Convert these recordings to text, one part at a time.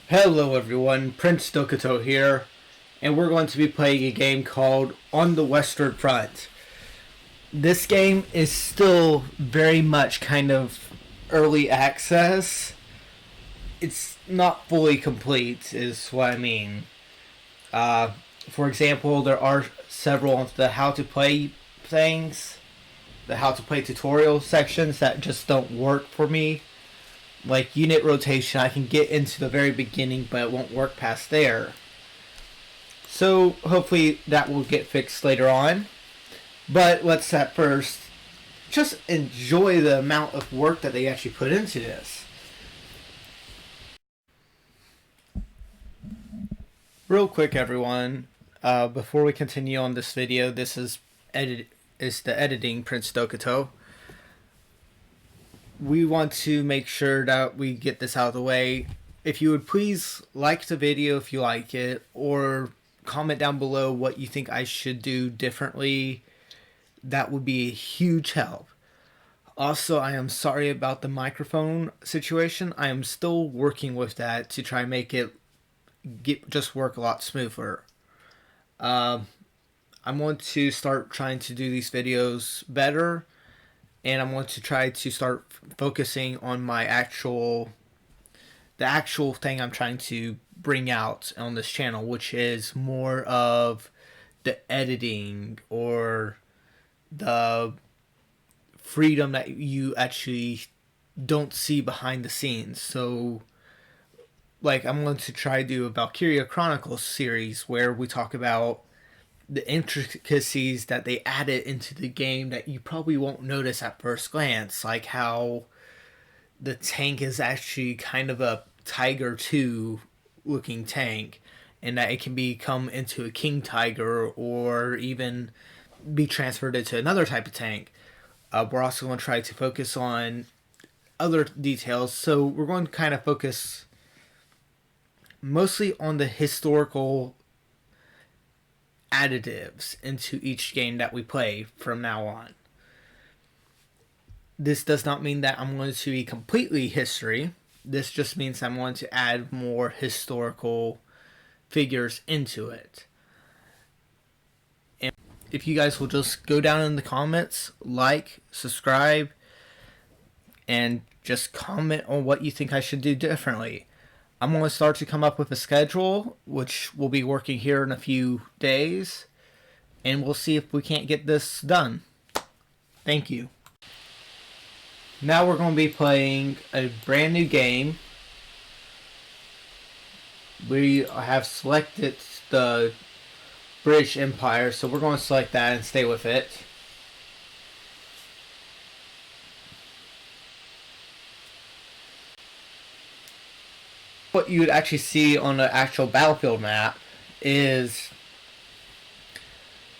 Hello everyone, Prince Dokuto here, and we're going to be playing a game called On the Western Front. This game is still very much kind of early access. It's not fully complete, is what I mean. Uh, for example, there are several of the how to play things, the how to play tutorial sections that just don't work for me. Like unit rotation, I can get into the very beginning, but it won't work past there. So hopefully that will get fixed later on. But let's at first just enjoy the amount of work that they actually put into this. Real quick, everyone, before we continue on this video, this is the editing Prince Dokuto. We want to make sure that we get this out of the way. If you would please like the video if you like it, or comment down below what you think I should do differently. That would be a huge help. Also, I am sorry about the microphone situation. I am still working with that to try and make it just work a lot smoother. I'm going to start trying to do these videos better, and I'm going to try to start focusing on the actual thing I'm trying to bring out on this channel, which is more of the editing or the freedom that you actually don't see behind the scenes. So, like, I'm going to try to do a Valkyria Chronicles series where we talk about the intricacies that they added into the game that you probably won't notice at first glance, like how the tank is actually kind of a Tiger 2 looking tank, and that it can become into a King Tiger or even be transferred into another type of tank. We're also going to try to focus on other details, so we're going to kind of focus mostly on the historical additives into each game that we play from now on. This does not mean that I'm going to be completely history. This just means I'm going to add more historical figures into it. And if you guys will just go down in the comments, like, subscribe, and just comment on what you think I should do differently. I'm going to start to come up with a schedule, which we'll be working here in a few days, and we'll see if we can't get this done. Thank you. Now we're going to be playing a brand new game. We have selected the British Empire, so we're going to select that and stay with it. What you would actually see on the actual battlefield map is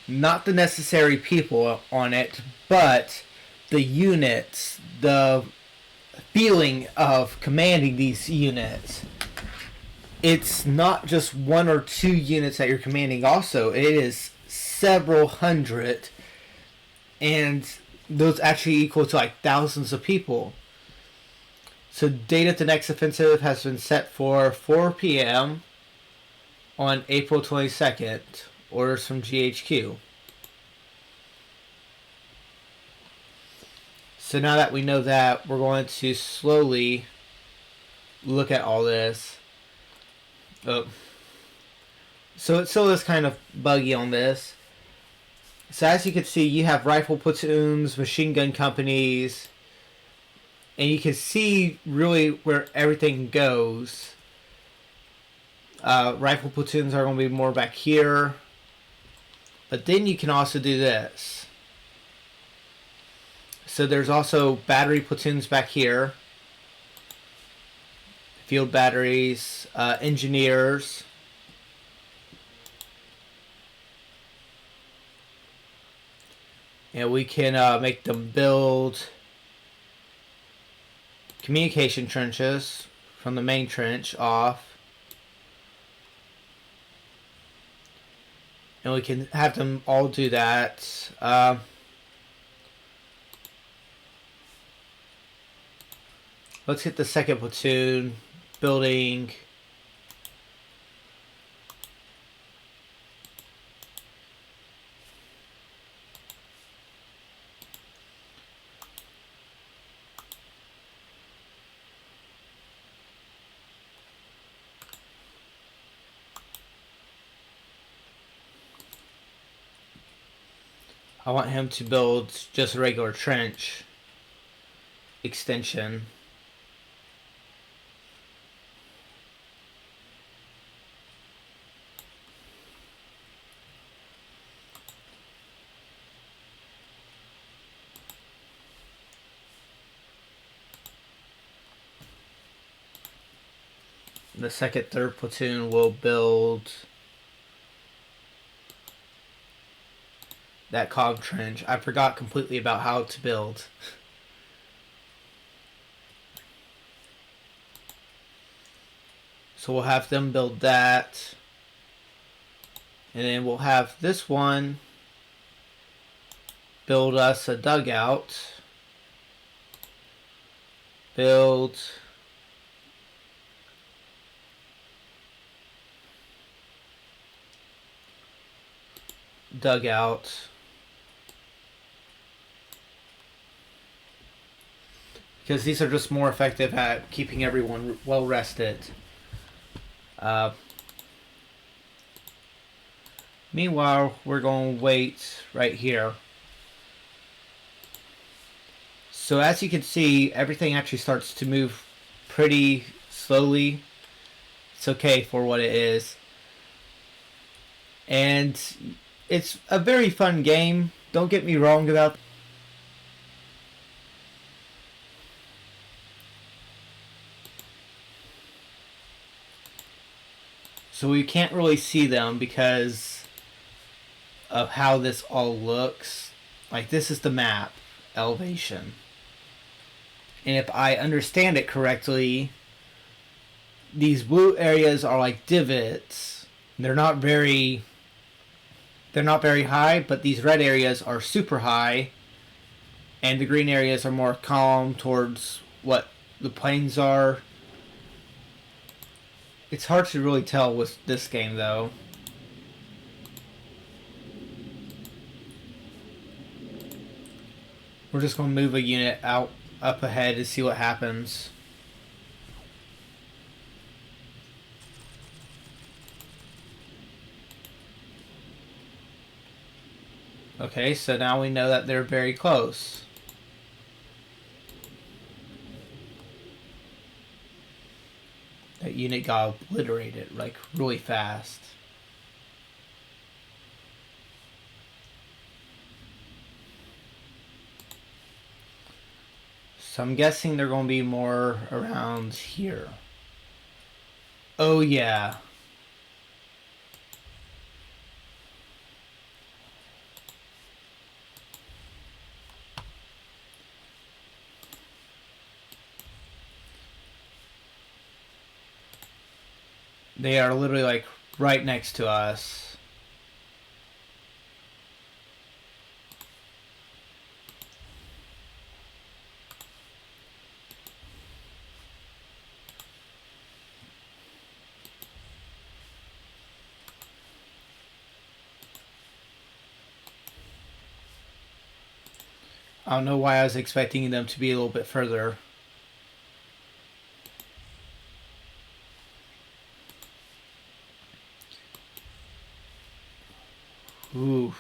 not the necessary people on it, but the units, the feeling of commanding these units. It's not just one or two units that you're commanding, also, it is several hundred, and those actually equal to like thousands of people. So, date of the next offensive has been set for 4 p.m. on April 22nd. Orders from GHQ. So now that we know that, we're going to slowly look at all this. Oh. So it still is kind of buggy on this. So as you can see, you have rifle platoons, machine gun companies, and you can see really where everything goes. Rifle platoons are going to be more back here. But then you can also do this. So there's also battery platoons back here. Field batteries, engineers. And we can make them build communication trenches from the main trench off. And we can have them all do that. Let's hit the second platoon building I want him to build just a regular trench extension. The second, third platoon will build that cog trench. I forgot completely about how to build. So we'll have them build that. And then we'll have this one build us a dugout. Build dugout. Because these are just more effective at keeping everyone well rested. Meanwhile, we're going to wait right here. So as you can see, everything actually starts to move pretty slowly. It's okay for what it is. And it's a very fun game. Don't get me wrong about that. So we can't really see them because of how this all looks. Like, this is the map elevation. And if I understand it correctly, these blue areas are like divots. They're not very high, but these red areas are super high. And the green areas are more calm towards what the plains are. It's hard to really tell with this game, though. We're just going to move a unit out up ahead to see what happens. Okay, so now we know that they're very close. That unit got obliterated, like, really fast. So I'm guessing they're going to be more around here. Oh, yeah. They are literally, like, right next to us. I don't know why I was expecting them to be a little bit further. Ooh.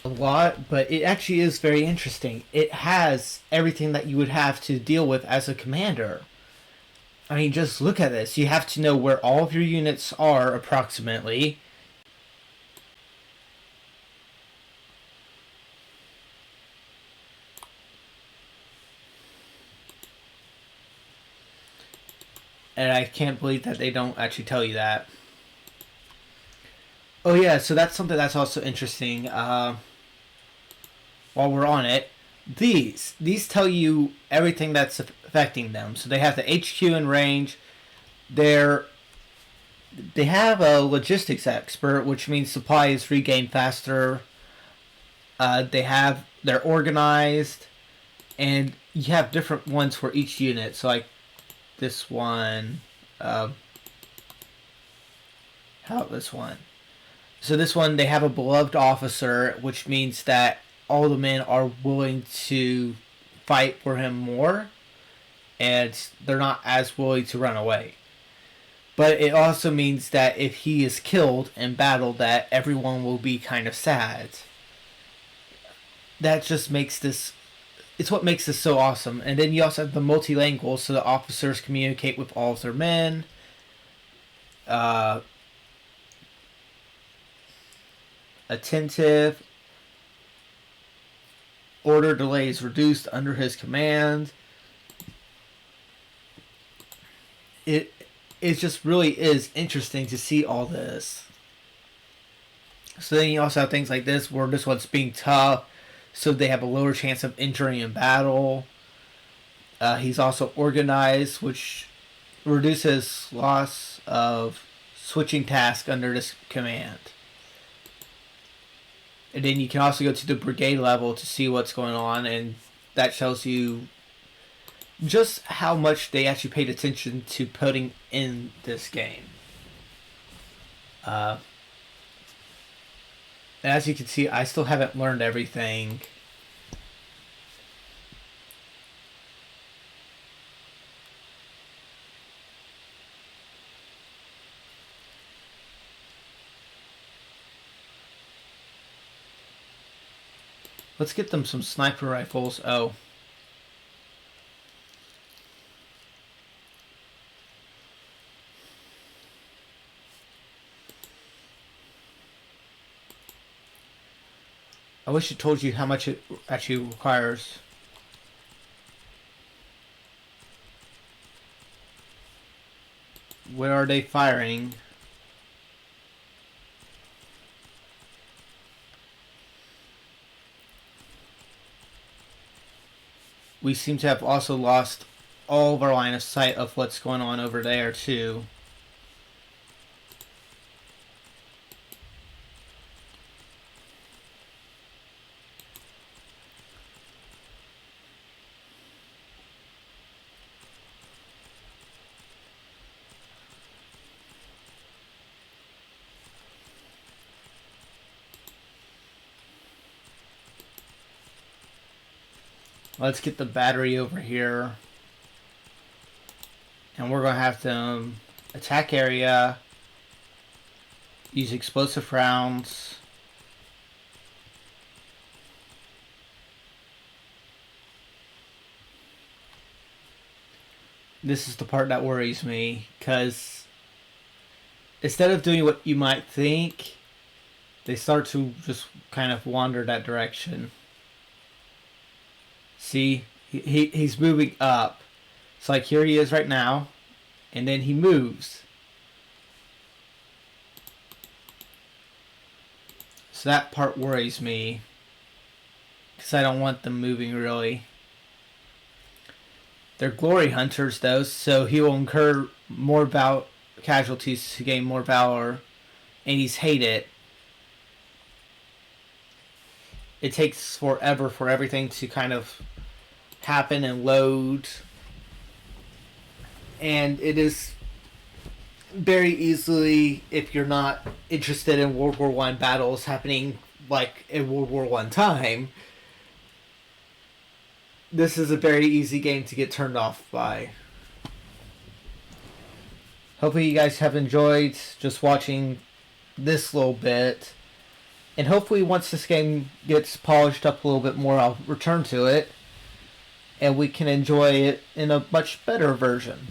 A lot, but it actually is very interesting. It has everything that you would have to deal with as a commander. I mean, just look at this. You have to know where all of your units are approximately. And I can't believe that they don't actually tell you that. Oh yeah, so that's something that's also interesting. While we're on it, these tell you everything that's affecting them. So they have the HQ in range. They have a logistics expert, which means supply is regained faster. They're organized, and you have different ones for each unit. So like this one, how this one. So this one, they have a beloved officer, which means that all the men are willing to fight for him more, and they're not as willing to run away. But it also means that if he is killed in battle, that everyone will be kind of sad. That just makes this. It's what makes this so awesome. And then you also have the multilingual, so the officers communicate with all of their men. Uh, Attentive. Order delays reduced under his command. It just really is interesting to see all this. So then you also have things like this where this one's being tough, so they have a lower chance of injury in battle. He's also organized, which reduces loss of switching tasks under this command. And then you can also go to the brigade level to see what's going on, and that tells you just how much they actually paid attention to putting in this game. And as you can see, I still haven't learned everything. Let's get them some sniper rifles. Oh. I wish it told you how much it actually requires. Where are they firing? We seem to have also lost all of our line of sight of what's going on over there too. Let's get the battery over here. And we're going to have to attack area, use explosive rounds. This is the part that worries me, because instead of doing what you might think, they start to just kind of wander that direction. See, he's moving up. It's like here he is right now, and then he moves. So that part worries me, because I don't want them moving really. They're glory hunters though, so he will incur more casualties to gain more valor, and he's hated. It takes forever for everything to kind of happen and load. And it is very easily, if you're not interested in World War I battles happening like in World War I time, this is a very easy game to get turned off by. Hopefully you guys have enjoyed just watching this little bit. And hopefully once this game gets polished up a little bit more, I'll return to it. And we can enjoy it in a much better version.